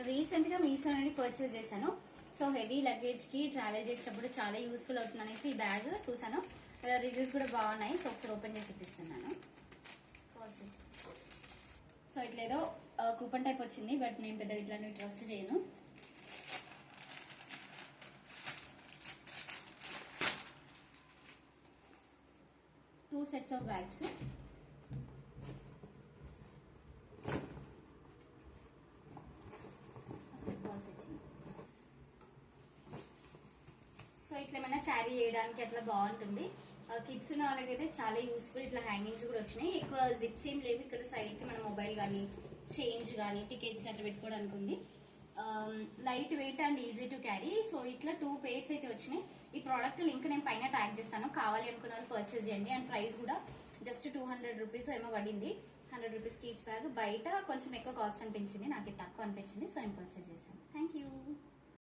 Recent గా మీషో నుండి purchase చేశాను. సో హెవీ లగేజ్ కి ట్రావెల్ చేసేటప్పుడు చాలా యూస్ఫుల్ అవుతుంది అనేసి ఈ బ్యాగ్ చూసాను. రివ్యూస్ కూడా బాగున్నాయి. సో ఒకసారి ఓపెన్ చేసి చూపిస్తున్నాను. సో ఇట్లేదో కూపన్ టైప్ వచ్చింది, బట్ నేను పెద్ద ఇట్లాంటివి ట్రస్ట్ చేయను. Two sets of bags. So ఇట్లా ఏమైనా క్యారీ చేయడానికి అట్లా బాగుంటుంది. కిడ్స్ ఉన్న వాళ్ళకైతే చాలా యూస్ఫుల్. ఇట్లా హ్యాంగింగ్స్ కూడా వచ్చినాయి. ఎక్కువ జిప్స్ ఏం లేవు. ఇక్కడ సైడ్ కి మన మొబైల్ కానీ చేంజ్ కానీ టికెట్స్ అట్లా పెట్టుకోవడానికి ఉంది. Light weight and easy to carry. So ఇట్లా 2 పేర్స్ అయితే వచ్చినాయి. ఈ ప్రోడక్ట్ లింక్ నేను పైన ట్యాగ్ చేస్తాను, కావాలి అనుకున్న వాళ్ళు పర్చేస్ చేయండి. అండ్ ప్రైస్ కూడా జస్ట్ 200 రూపీస్ ఏమో పడింది. 100 రూపీస్కి ఈచ్ బ్యాగ్. బయట కొంచెం ఎక్కువ కాస్ట్ అనిపించింది, నాకు తక్కువ అనిపించింది. సో నేను పర్చేస్ చేశాను. థ్యాంక్